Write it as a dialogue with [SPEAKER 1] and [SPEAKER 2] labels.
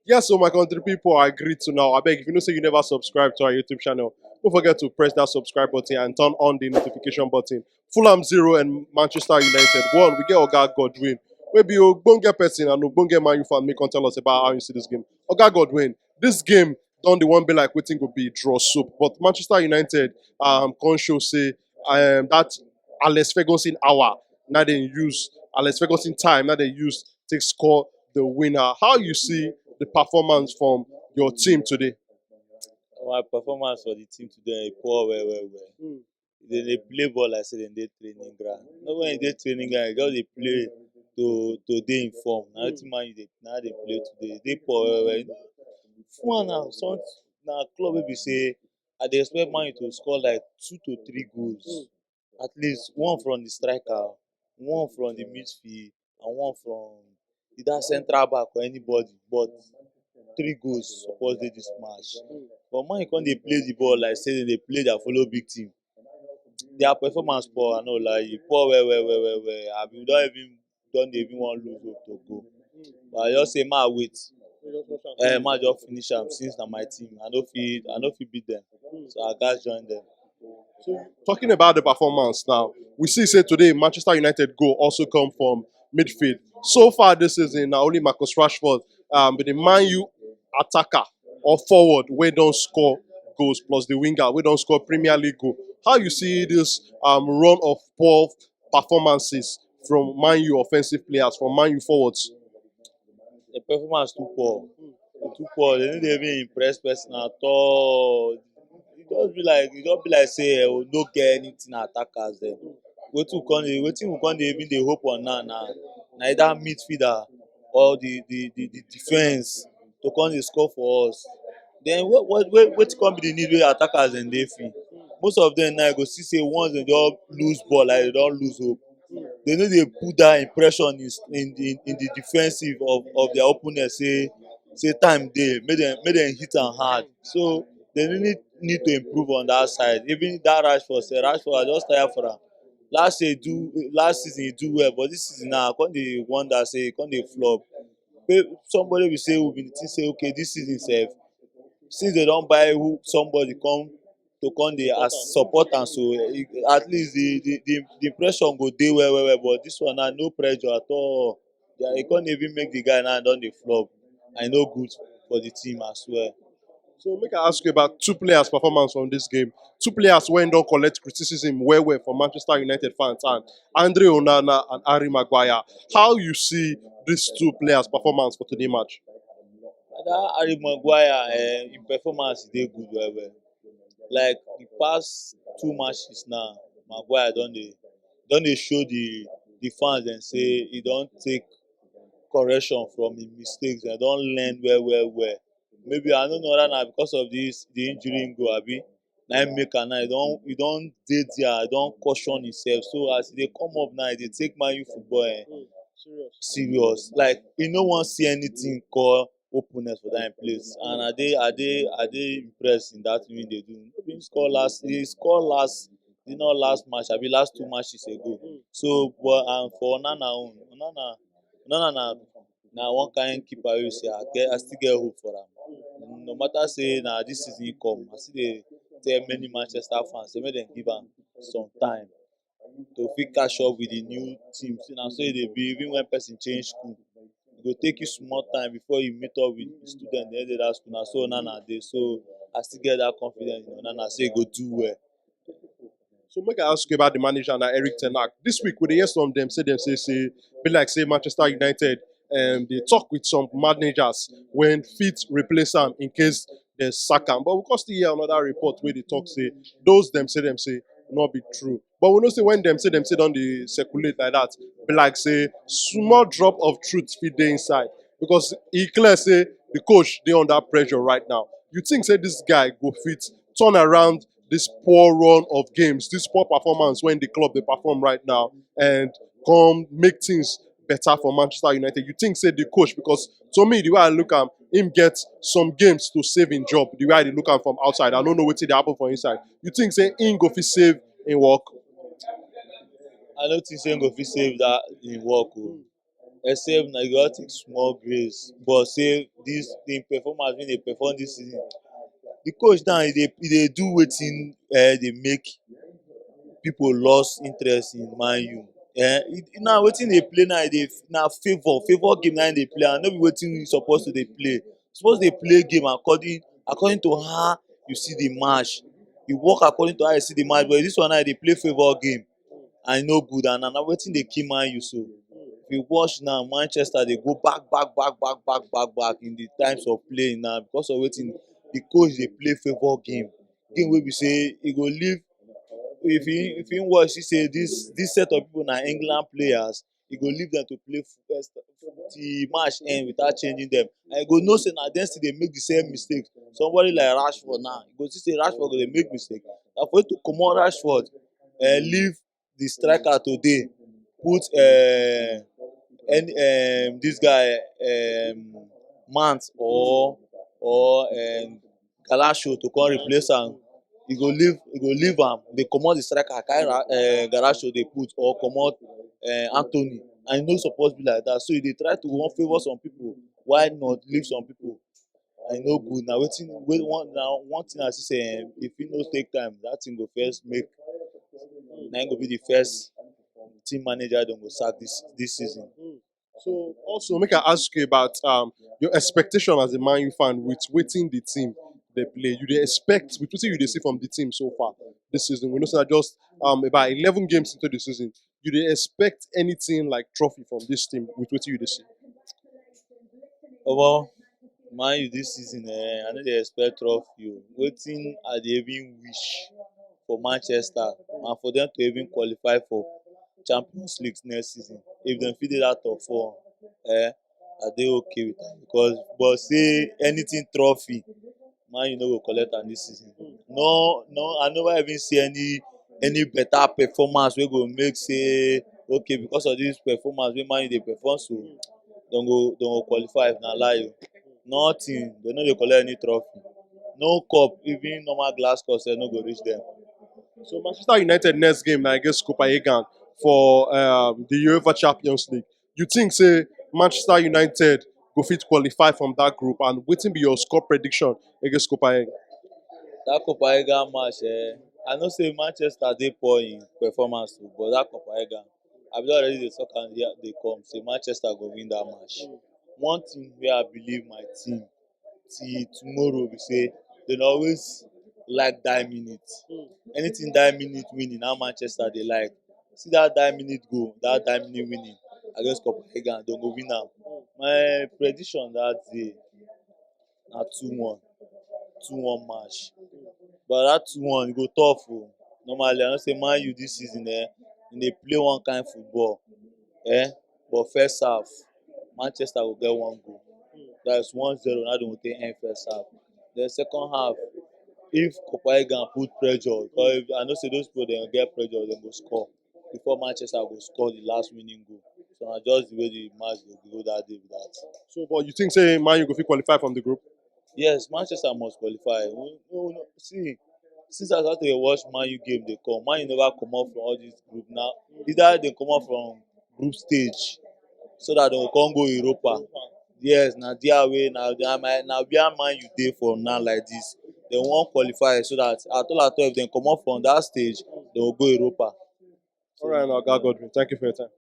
[SPEAKER 1] Yes, so my country people are agreed to now. I beg if you know say you never subscribe to our YouTube channel, don't forget to press that subscribe button and turn on the notification button. Fulham 0 and Manchester United 1. We get Oga Godwin. Maybe you won't get person and won't get Man U fan make tell us about how you see this game. Oga Godwin, this game done the one be like waiting could be draw soup. But Manchester United can show say that Alex Ferguson hour now they use Alex Ferguson time now they use to score the winner. How you see the performance from your team today?
[SPEAKER 2] My performance for the team today poor well.
[SPEAKER 1] Mm.
[SPEAKER 2] They play ball like say dem dey training ground. No when you dey training ground, you just dey play to dey in form. Na wetin man u dey play today. E dey poor well. Fullham na club wey be say I dey expect man u to score like 2 to 3 goals. At least one from the striker, one from the midfield and one from either central back or anybody, but 3 goals suppose dey dis match. But man u come dey play the ball like say dem dey play their follow big team. Their performance poor, I no lie you, poor well. Abi we don dey even wan lose hope to go. But I just say make I wait. Make I just finish am since na my team. I no fit beat dem. So I gats join dem.
[SPEAKER 1] So talking about the performance now, we see say today Manchester United goal also come from midfield. So far this season, now only Marcus Rashford, with the Man U attacker or forward, we don't score goals plus the winger, we don't score Premier League goal. How you see this run of poor performances from Man U offensive players, from Man U forwards?
[SPEAKER 2] The performance too poor. Too poor. They no dey even impress person at all. E just be like say we no get anything attackers dem. Wetin we come dey even dey hope on now na either midfielder or the defence to come dey score for us. Then wetin come be the need wey attackers dem dey feel? Most of dem now you go see say once dem just lose ball like dem don lose hope. They no dey put that impression in the defensive of their opponent say time dey make dem hit am hard. So they really need to improve on that side. Even that Rashford I just tire for am. Last season he do well, but this season now I come dey wonder say he come dey flop. Somebody will say we bin think say okay this season sef, since they don buy somebody to come dey as support am, so at least the impression go dey well. But this one now no pressure at all. Yeah, e come even make the guy now don dey flop and e no good for the team as well.
[SPEAKER 1] So make I ask you about two players' performance from this game. Two players when don't collect criticism well from Manchester United fans and Andre Onana and Harry Maguire. How you see these two players' performance for today match?
[SPEAKER 2] That Harry Maguire im performance dey good well. Like the past 2 matches now, Maguire don dey show the fans dem say e don take correction from im mistakes. Dem don learn well. Maybe I no know whether na because of the injury im go abi na im make am now e don dey there, e don caution himself. So as e dey come up now, e dey take Man U football serious. Like e no wan see anything call openness for that place, and I dey impressed in that thing wey dey do. He score last not last match abi last 2 matches ago. So but for Onana na one kind keeper wey be say I still get hope for am. No matter say na this season he come, I still dey tell many Manchester fans say make dem give am some time to fit catch up with the new team. Na so e dey be. Even when person change school, e go take you small time before you meet up with the student wey dey that school. Na so Onana dey. So I still get that confidence in Onana say e go do well.
[SPEAKER 1] So make I ask you about the manager and Eric Ten Hag. This week we dey hear some of them say be like say Manchester United they talk with some managers when fit replace am in case they sack am. But we can still hear another report where they talk say those them say not be true. But we know say when them say don dey circulate like that, be like say small drop of truth fit dey inside because e clear say the coach dey under pressure right now. You think say this guy go fit turn around this poor run of games, this poor performance when the club they perform right now and come make things better for Manchester United? You think say the coach, because to me the way I look at him get some games to save in job, the way I dey look am from outside, I don't know wetin dey happen for inside. You think say him go fit save in work?
[SPEAKER 2] I no think say im go fit save that im work o. except na you gats take small grace, but say dis the performance wey dey perform dis season, the coach now e dey do wetin dey make people lost interest in Man U. Now wetin dey play now na favour game na im dey play and no be wetin you suppose to dey play. You suppose dey play game according to how you see the match. You work according to how you see the match, but dis one now e dey play favour game and e no good, and na wetin dey kill Man U so. If you watch now, Manchester dey go back in the times of playing now because of wetin the coach dey play favour game wey be say e go leave. If him watch see say dis set of people na England players, e go leave them to play first till match end without changing them, and you go know say na dem still dey make the same mistake. Somebody like Rashford now, you go see say Rashford go dey make mistake. Na for you to comot Rashford, leave the striker today, put dis guy Mount or Galasho to come replace am. You go leave am dey comot the striker, carry Garasho dey put, or comot Antony, and e no suppose be like that. So you dey try to wan favour some people, why not leave some people, and e no good. Na one thing I see say if e no take time, that thing go first make, na im go be the first team manager dem go sack this season.
[SPEAKER 1] So also make I ask you about your expectation as a Man U fan with wetin the team dey play. You dey expect with wetin you dey see from the team so far this season. We know say na just about 11 games into the season. You dey expect anything like trophy from this team with wetin you dey see?
[SPEAKER 2] Omo, Man U this season I no dey expect trophy o. Wetin I dey even wish for Manchester na for them to even qualify for Champions League next season. If dem fit dey that top four, I dey okay with am, because but say anything trophy, Man U no go collect am this season. No, I never even see any better performance wey go make say okay, because of this performance wey Man U dey perform so, dem go qualify. If na lie o, nothing. Dem no dey collect any trophy. No cup, even normal glass cup sef no go reach them.
[SPEAKER 1] So Manchester United next game na against Copenhagen for the UEFA Champions League. You think say Manchester United go fit qualify from that group, and wetin be your score prediction against Copenhagen?
[SPEAKER 2] That Copenhagen match, I know say Manchester dey poor in performance o, but that Copenhagen, I bin don already dey talk am dey come say Manchester go win that match. One thing wey I believe my team till tomorrow be say dem always like die minute. Anything die minute winning, na Manchester dey like. See that die minute goal, that die minute winning against Copenhagen, dem go win am. My prediction that day na 2-1, 2-1 match. But that 2-1 e go tough o. Normally I know say Man U this season dem dey play one kind football, but first half Manchester go get one goal. That's 1-0 na dem go take end first half. Then second half, if Copenhagen put pressure, because I know say those people dem get pressure, dem go score before Manchester go score the last winning goal. So na just the way the match go go that day be that.
[SPEAKER 1] So, but you think say Man U go fit qualify from the group?
[SPEAKER 2] Yes, Manchester must qualify. See, since I start to dey watch Man U game dey come, Man U never comot from all this group. Now either dem comot from group stage so that dem go come go Europa. Yes, na there wey na where Man U dey for now like this. Dem wan qualify so that at all if dem comot from that stage, dem go go Europa.
[SPEAKER 1] All right, now God Godwin. Thank you for your time.